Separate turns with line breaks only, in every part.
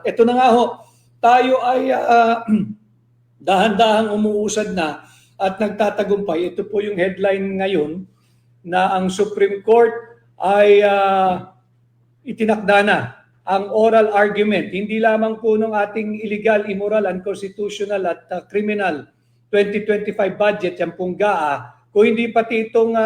ito na nga ho, tayo ay dahan-dahang umuusad na at nagtatagumpay. Ito po yung headline ngayon na ang Supreme Court ay itinakda na ang oral argument, hindi lamang po ng ating illegal, immoral, unconstitutional at criminal 2025 budget, yung pong GAA, kung hindi pati itong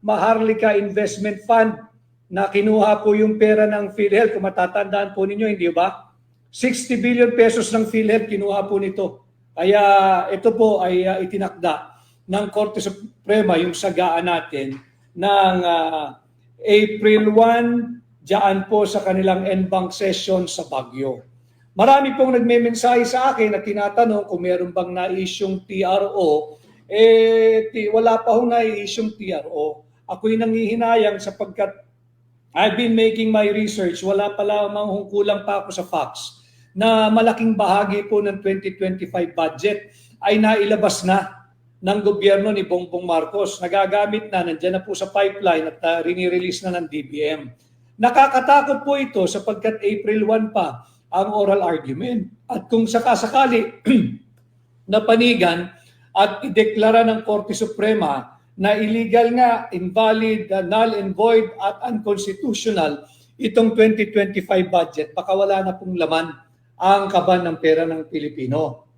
Maharlika Investment Fund na kinuha po yung pera ng PhilHealth, kung matatandaan po ninyo, hindi ba? 60 billion pesos ng PhilHealth kinuha po nito. Kaya ito po ay itinakda ng Korte Suprema yung sagaa natin ng April 1 diyan po sa kanilang en-bank session sa Baguio. Marami pong nagme-mensahe sa akin at tinatanong kung meron bang na-isyong TRO. Wala pa hong na-isyong TRO. Ako'y nangihinayang sapagkat I've been making my research. Wala pa lamang kulang pa ako sa facts na malaking bahagi po ng 2025 budget ay nailabas na ng gobyerno ni Bongbong Marcos. Nagagamit na, nandiyan na po sa pipeline at rini-release na ng DBM. Nakakatakot po ito sapagkat April 1 pa ang oral argument. At kung sakasakali na panigan at ideklara ng Korte Suprema na illegal nga, invalid, null and void at unconstitutional itong 2025 budget, baka wala na pong laman ang kaban ng pera ng Pilipino.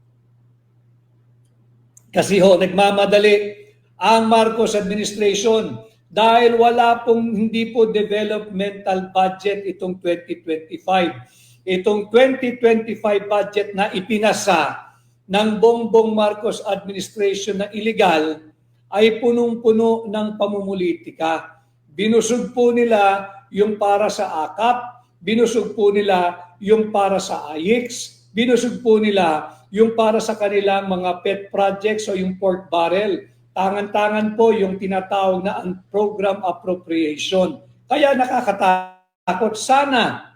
Kasi nagmamadali ang Marcos administration dahil hindi po developmental budget itong 2025. Itong 2025 budget na ipinasa ng Bongbong Marcos administration na illegal ay punong-puno ng pamumulitika. Binusog po nila yung para sa AKAP, binusog po nila yung para sa AIX, binusog po nila yung para sa kanilang mga pet projects o yung pork barrel. Tangan-tangan po yung tinatawag na program appropriation. Kaya nakakatakot. Sana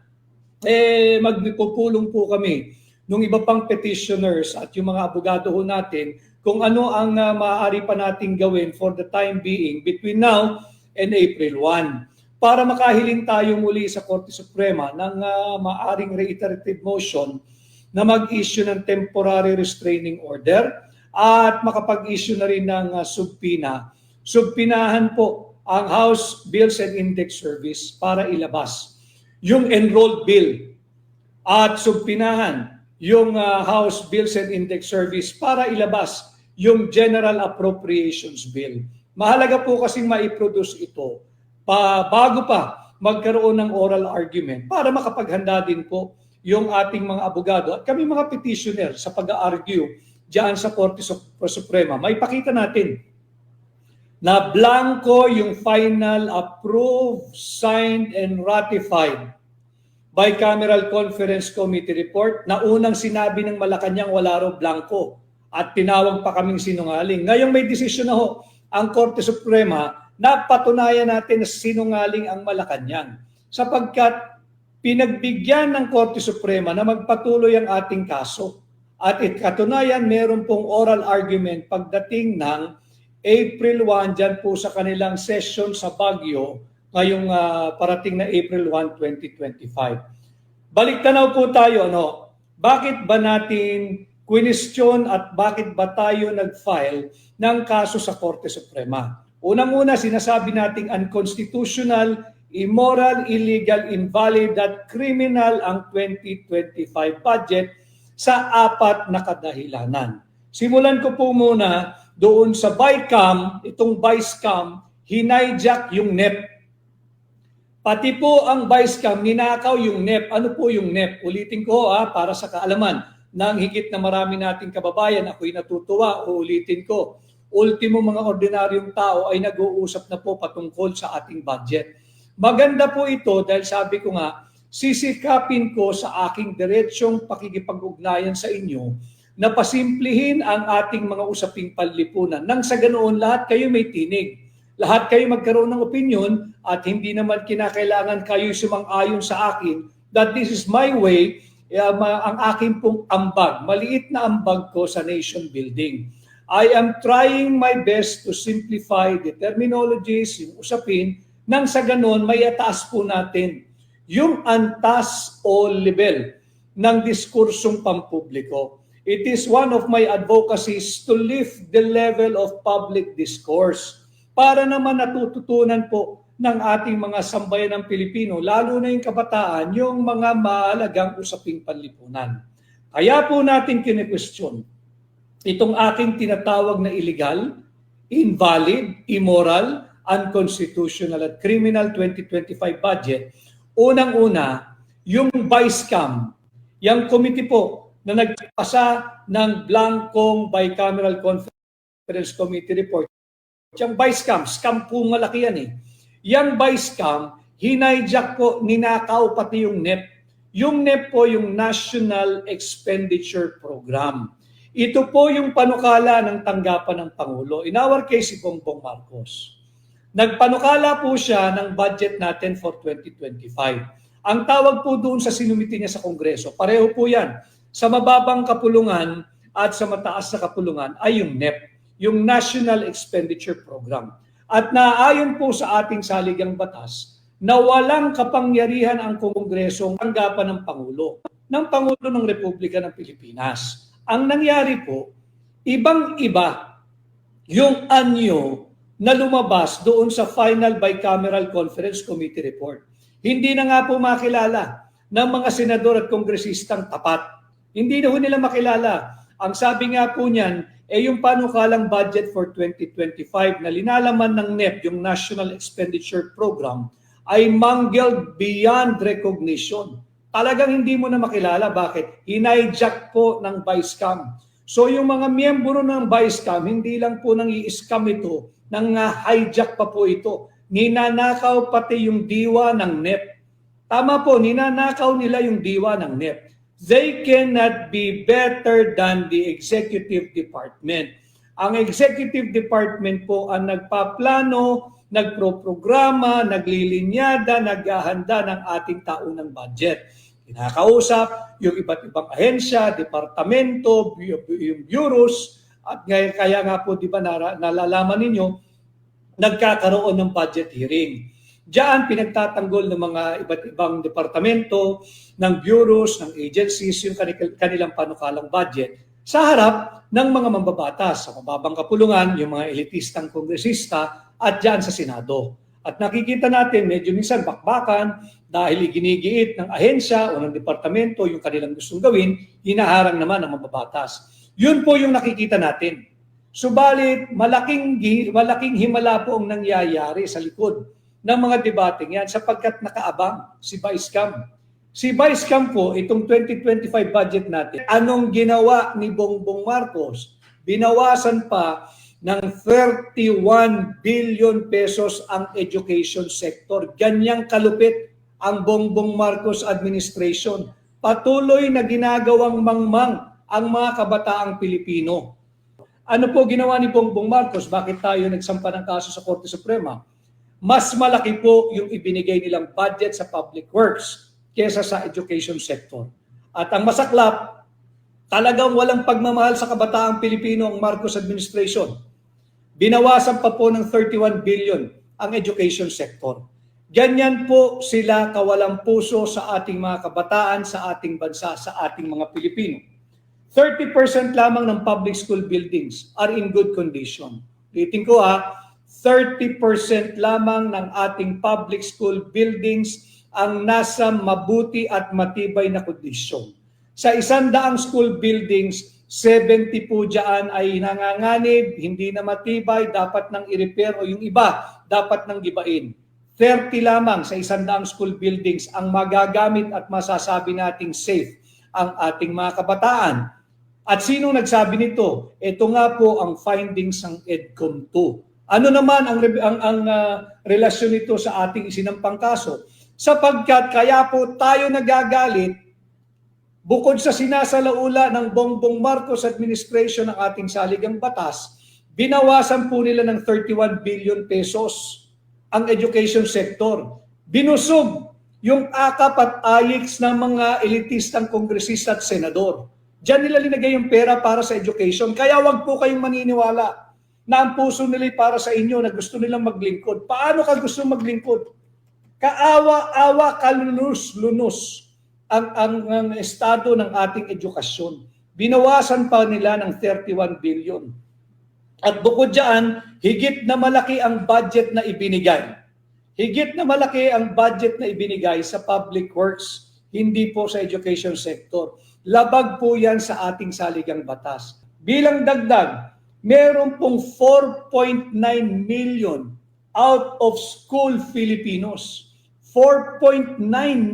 magpupulong po kami nung iba pang petitioners at yung mga abogado ho natin kung ano ang maaari pa nating gawin for the time being between now and April 1 para makahiling tayo muli sa Korte Suprema ng maaring reiterative motion na mag-issue ng temporary restraining order at makapag-issue na rin ng subpoena. Subpinahan po ang House Bills and Index Service para ilabas yung enrolled bill at subpinahan yung House Bills and Index Service para ilabas yung General Appropriations Bill. Mahalaga po kasing maiproduce ito bago pa magkaroon ng oral argument para makapaghanda din po yung ating mga abogado at kami mga petitioner sa pag-argue diyan sa Korte Suprema. May pakita natin na blanco yung final approved, signed, and ratified bicameral conference committee report na unang sinabi ng Malacanang wala raw blanco at tinawag pa kaming sinungaling. Ngayong may desisyon na ang Korte Suprema na patunayan natin na sinungaling ang Malacanang sapagkat pinagbigyan ng Korte Suprema na magpatuloy ang ating kaso. At katunayan, meron pong oral argument pagdating ng April 1 dyan po sa kanilang session sa Baguio ngayong parating na April 1, 2025. Baliktanaw po tayo, bakit ba natin question at bakit ba tayo nag-file ng kaso sa Korte Suprema? Unang-una, sinasabi nating unconstitutional, immoral, illegal, invalid at criminal ang 2025 budget sa 4 na kadahilanan. Simulan ko po muna doon sa BICAM, itong BICAM, hinijak yung NEP. Pati po ang BICAM, ninakaw yung NEP. Ano po yung NEP? Ulitin ko para sa kaalaman ng higit na marami nating kababayan. Ako'y natutuwa, uulitin ko. Ultimo mga ordinaryong tao ay nag-uusap na po patungkol sa ating budget. Maganda po ito dahil sabi ko nga, sisikapin ko sa aking diretsyong pakikipag-ugnayan sa inyo na pasimplihin ang ating mga usaping panlipunan. Nang sa ganoon, lahat kayo may tinig. Lahat kayo magkaroon ng opinion at hindi naman kinakailangan kayo sumang-ayon sa akin that this is my way, ang aking pong ambag, maliit na ambag ko sa nation building. I am trying my best to simplify the terminologies, yung usapin, nang sa ganoon may ataas po natin yung antas o level ng diskursong pampubliko. It is one of my advocacies to lift the level of public discourse para naman natututunan po ng ating mga sambayan ng Pilipino, lalo na yung kabataan, yung mga mahalagang usaping panlipunan. Kaya po natin kine-question itong aking tinatawag na illegal, invalid, immoral, unconstitutional at criminal 2025 budget. Unang-una, yung BICAM, yung committee po na nagpasa ng blankong Bicameral Conference Committee report. Yung BICAM, scam po malaki yan eh. Yung BICAM, hinayjack po, ninakaw pati yung NEP. Yung NEP po yung National Expenditure Program. Ito po yung panukala ng tanggapan ng Pangulo. In our case, si Bongbong Marcos. Nagpanukala po siya ng budget natin for 2025. Ang tawag po doon sa sinumiti niya sa Kongreso, pareho po yan. Sa mababang kapulungan at sa mataas na kapulungan ay yung NEP, yung National Expenditure Program. At naayon po sa ating saligang batas na walang kapangyarihan ang Kongreso ang tanggapan ng Pangulo ng Republika ng Pilipinas. Ang nangyari po, ibang-iba yung anyo na lumabas doon sa final Bicameral Conference Committee report. Hindi na nga po makilala ng mga senador at kongresistang tapat. Hindi na po nila makilala. Ang sabi nga po niyan, yung panukalang budget for 2025 na linalaman ng NEP, yung National Expenditure Program, ay mangled beyond recognition. Talagang hindi mo na makilala. Bakit? Hinayjack po ng BICAM. So yung mga miyembro ng BICAM, hindi lang po nang i-scam ito, nang hijack pa po ito. Ninanakaw pati yung diwa ng NEP. Tama po, ninanakaw nila yung diwa ng NEP. They cannot be better than the Executive Department. Ang Executive Department po ang nagpaplano, nagproprograma, naglilinyada, naghahanda ng ating taunang budget. Kinakausap yung iba't ibang ahensya, departamento, yung bureaus, at kaya nga po, di ba, nalalaman ninyo, nagkakaroon ng budget hearing. Diyan pinagtatanggol ng mga iba't ibang departamento, ng bureaus, ng agencies, yung kanilang panukalang budget sa harap ng mga mambabatas, sa mababang kapulungan, yung mga elitistang kongresista, at diyan sa Senado. At nakikita natin, medyo minsan bakbakan dahil iginigiit ng ahensya o ng departamento yung kanilang gustong gawin, hinaharang naman ng mambabatas. Yun po yung nakikita natin. Subalit, malaking himala po ang nangyayari sa likod ng mga debating yan sapagkat nakaabang si BICAM. Si BICAM po, itong 2025 budget natin, anong ginawa ni Bongbong Marcos? Binawasan pa ng 31 billion pesos ang education sector. Ganyang kalupit ang Bongbong Marcos administration. Patuloy na ginagawang mangmang ang mga kabataang Pilipino. Ano po ginawa ni Bongbong Marcos? Bakit tayo nagsampa ng kaso sa Korte Suprema? Mas malaki po yung ibinigay nilang budget sa public works kesa sa education sector. At ang masaklap, talagang walang pagmamahal sa kabataang Pilipino ang Marcos administration. Binawasan pa po ng 31 billion ang education sector. Ganyan po sila kawalang puso sa ating mga kabataan, sa ating bansa, sa ating mga Pilipino. 30% lamang ng public school buildings are in good condition. Ulitin ko 30% lamang ng ating public school buildings ang nasa mabuti at matibay na kondisyon. Sa 100 school buildings, 70 po dyan ay nanganganib, hindi na matibay, dapat nang i-repair o yung iba, dapat nang gibain. 30 lamang sa 100 school buildings ang magagamit at masasabi nating safe ang ating mga kabataan. At sino nagsabi nito? Ito nga po ang findings ng EDCOM 2. Ano naman ang relasyon nito sa ating isinampang kaso? Sapagkat kaya po tayo nagagalit, bukod sa sinasalaula ng Bongbong Marcos administration ng ating saligang batas, binawasan po nila ng 31 billion pesos ang education sector. Binusog yung akap at ayiks ng mga elitistang kongresista at senador. Diyan nila linagay yung pera para sa education. Kaya wag po kayong maniniwala na ang puso nila para sa inyo na gusto nilang maglingkod. Paano ka gusto maglingkod? Kaawa-awa, kalunus-lunus. ang estado ng ating edukasyon. Binawasan pa nila ng 31 billion. At bukod diyan, higit na malaki ang budget na ibinigay. Higit na malaki ang budget na ibinigay sa public works, hindi po sa education sector. Labag po yan sa ating saligang batas. Bilang dagdag, meron pong 4.9 million out of school Filipinos. 4.9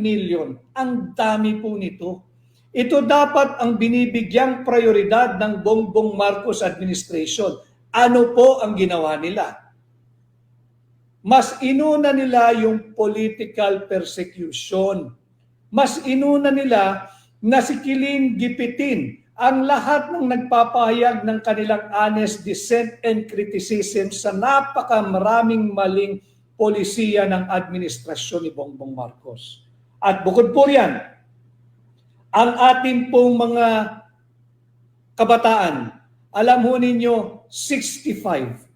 million. Ang dami po nito. Ito dapat ang binibigyang prioridad ng Bongbong Marcos administration. Ano po ang ginawa nila? Mas inuna nila yung political persecution. Mas inuna nila na sikilin gipitin ang lahat ng nagpapahayag ng kanilang honest dissent and criticism sa napakamaraming maling polisiya ng administrasyon ni Bongbong Marcos. At bukod po riyan, ang ating pong mga kabataan, alam ho ninyo, 65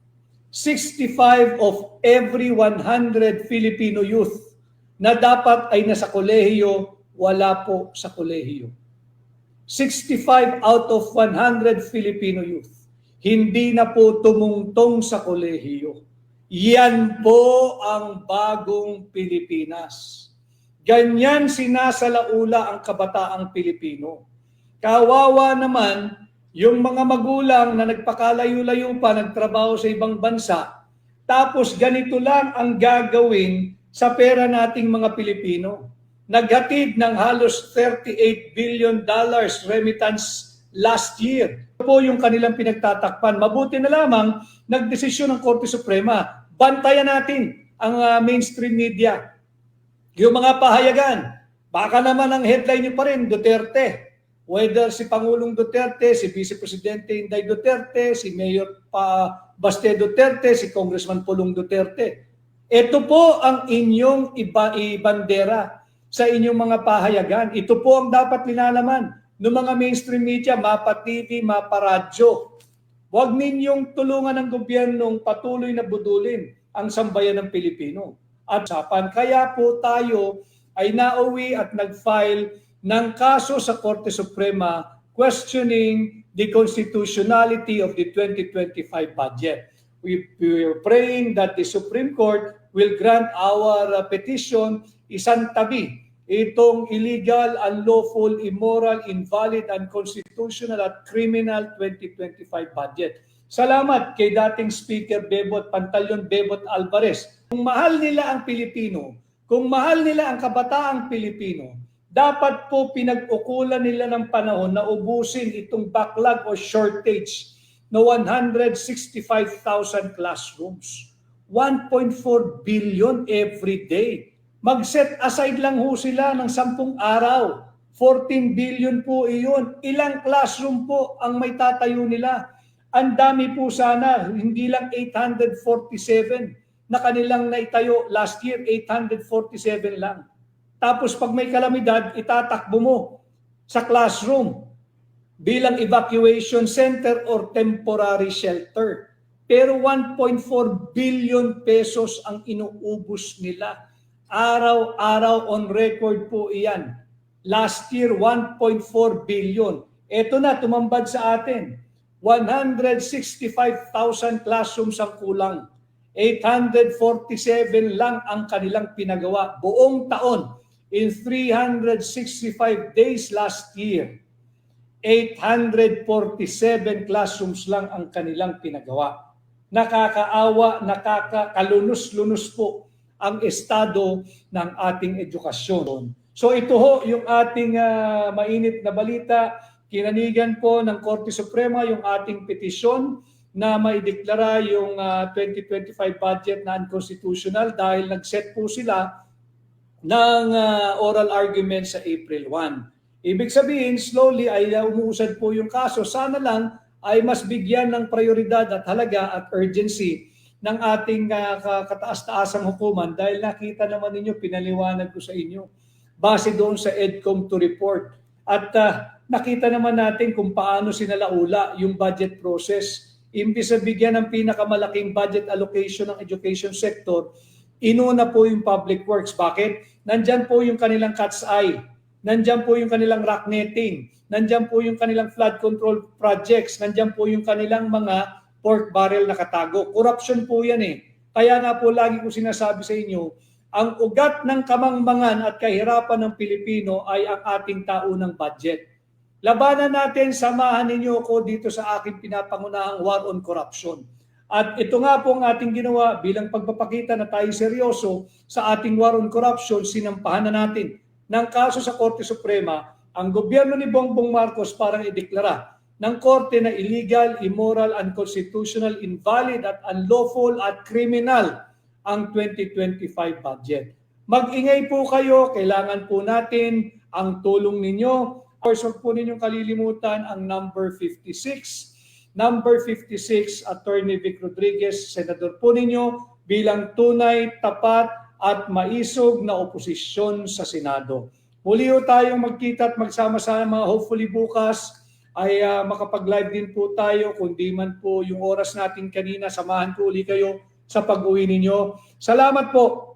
of every 100 Filipino youth na dapat ay nasa kolehiyo, wala po sa kolehiyo. 65 out of 100 Filipino youth, hindi na po tumungtong sa kolehiyo. Yan po ang bagong Pilipinas. Ganyan sinasalaula ang kabataang Pilipino. Kawawa naman yung mga magulang na nagpakalayo-layo pa, nagtrabaho sa ibang bansa, tapos ganito lang ang gagawin sa pera nating mga Pilipino. Naghatid ng halos $38 billion remittance last year. Ito po yung kanilang pinagtatakpan. Mabuti na lamang nagdesisyon ng Korte Suprema. Bantayan natin ang mainstream media. Yung mga pahayagan. Baka naman ang headline nyo pa rin, Duterte. Whether si Pangulong Duterte, si Vice Presidente Inday Duterte, si Mayor Baste Duterte, si Congressman Pulong Duterte. Ito po ang inyong ibandera sa inyong mga pahayagan. Ito po ang dapat linalaman ng mga mainstream media, mapa TV, mapa radyo. Huwag ninyong tulungan ng gobyernong patuloy na budulin ang sambayan ng Pilipino. At sapan, kaya po tayo ay nauwi at nag-file ng kaso sa Korte Suprema questioning the constitutionality of the 2025 budget. We are praying that the Supreme Court will grant our petition isantabi itong illegal, unlawful, immoral, invalid, unconstitutional at criminal 2025 budget. Salamat kay dating Speaker Bebot Pantaleon Bebot Alvarez. Kung mahal nila ang Pilipino, kung mahal nila ang kabataang Pilipino, dapat po pinag-ukulan nila ng panahon na ubusin itong backlog o shortage na 165,000 classrooms. 1.4 billion every day. Mag-set aside lang ho sila ng 10 araw. 14 billion po iyon. Ilang classroom po ang may tatayo nila? Ang dami po sana, hindi lang 847 na kanilang naitayo last year, 847 lang. Tapos pag may kalamidad, itatakbo mo sa classroom bilang evacuation center or temporary shelter. Pero 1.4 billion pesos ang inuubos nila. Araw-araw on record po iyan. Last year, 1.4 billion. Ito na, tumambad sa atin. 165,000 classrooms ang kulang. 847 lang ang kanilang pinagawa buong taon. In 365 days last year, 847 classrooms lang ang kanilang pinagawa. Nakakaawa, nakakalunos-lunos po ang estado ng ating edukasyon. So ito ho yung ating mainit na balita. Kinanigan po ng Korte Suprema yung ating petisyon na maideklara yung 2025 budget na unconstitutional dahil nag-set po sila ng oral argument sa April 1. Ibig sabihin, slowly ay umuusad po yung kaso. Sana lang ay mas bigyan ng prioridad at halaga at urgency ng ating kataas-taasang hukuman dahil nakita naman ninyo, pinaliwanag ko sa inyo, base doon sa EDCOM to report. At nakita naman natin kung paano sinalaula yung budget process. Imbis na bigyan ng pinakamalaking budget allocation ng education sector, inuna po yung public works. Bakit? Nandyan po yung kanilang cat's eye. Nandiyan po yung kanilang rock netting. Nandiyan po yung kanilang flood control projects. Nandiyan po yung kanilang mga pork barrel na katago. Corruption po yan eh. Kaya nga po lagi ko sinasabi sa inyo, ang ugat ng kamangmangan at kahirapan ng Pilipino ay ang ating taunang budget. Labanan natin, samahan ninyo ako dito sa aking pinapangunahang war on corruption. At ito nga po ang ating ginawa bilang pagpapakita na tayo seryoso sa ating war on corruption, sinampahan na natin ng kaso sa Korte Suprema ang gobyerno ni Bongbong Marcos para ideklara ng Korte na illegal, immoral, unconstitutional, invalid at unlawful at criminal ang 2025 budget. Mag-ingay po kayo, kailangan po natin ang tulong ninyo. Huwag po ninyong kalilimutan ang number 56. Number 56, Attorney Vic Rodriguez, Senador po ninyo bilang tunay, tapat at maisog na oposisyon sa Senado. Muli po tayong magkita at magsama-sama, hopefully bukas ay makapag-live din po tayo. Kung di man po yung oras natin kanina, samahan ko uli kayo sa pag-uwi ninyo. Salamat po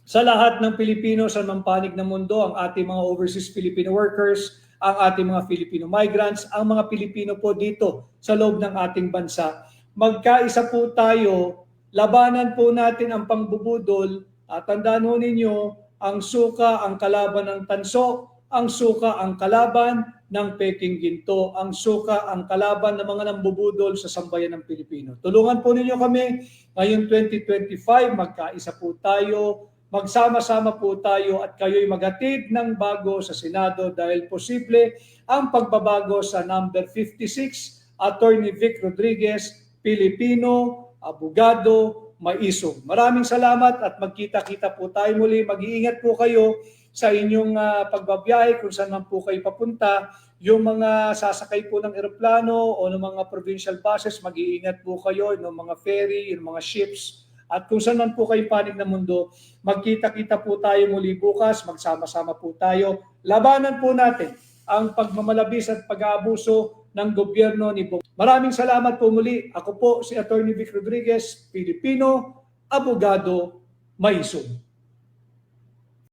sa lahat ng Pilipino sa mampanig ng mundo, ang ating mga overseas Filipino workers, ang ating mga Filipino migrants, ang mga Pilipino po dito sa loob ng ating bansa. Magkaisa po tayo, labanan po natin ang pangbubudol at tandaan ho ninyo, ang suka ang kalaban ng tanso, ang suka ang kalaban ng peking ginto, ang suka ang kalaban ng mga nambubudol sa sambayan ng Pilipino. Tulungan po ninyo kami ngayong 2025, magkaisa po tayo, magsama-sama po tayo at kayo'y maghatid ng bago sa Senado dahil posible ang pagbabago sa number 56, Attorney Vic Rodriguez, Pilipino, abogado, maisog. Maraming salamat at magkita-kita po tayo muli. Mag-iingat po kayo sa inyong pagbabiyahe kung saan man po kayo papunta. Yung mga sasakay po ng eroplano o ng mga provincial buses, mag-iingat po kayo, ng mga ferry, yung mga ships. At kung saan man po kayo panig ng mundo, magkita-kita po tayo muli bukas, magsama-sama po tayo. Labanan po natin ang pagmamalabis at pag-aabuso ng gobyerno ni Bongbong. Maraming salamat po muli. Ako po si Attorney Vic Rodriguez, Pilipino, abogado, maisog.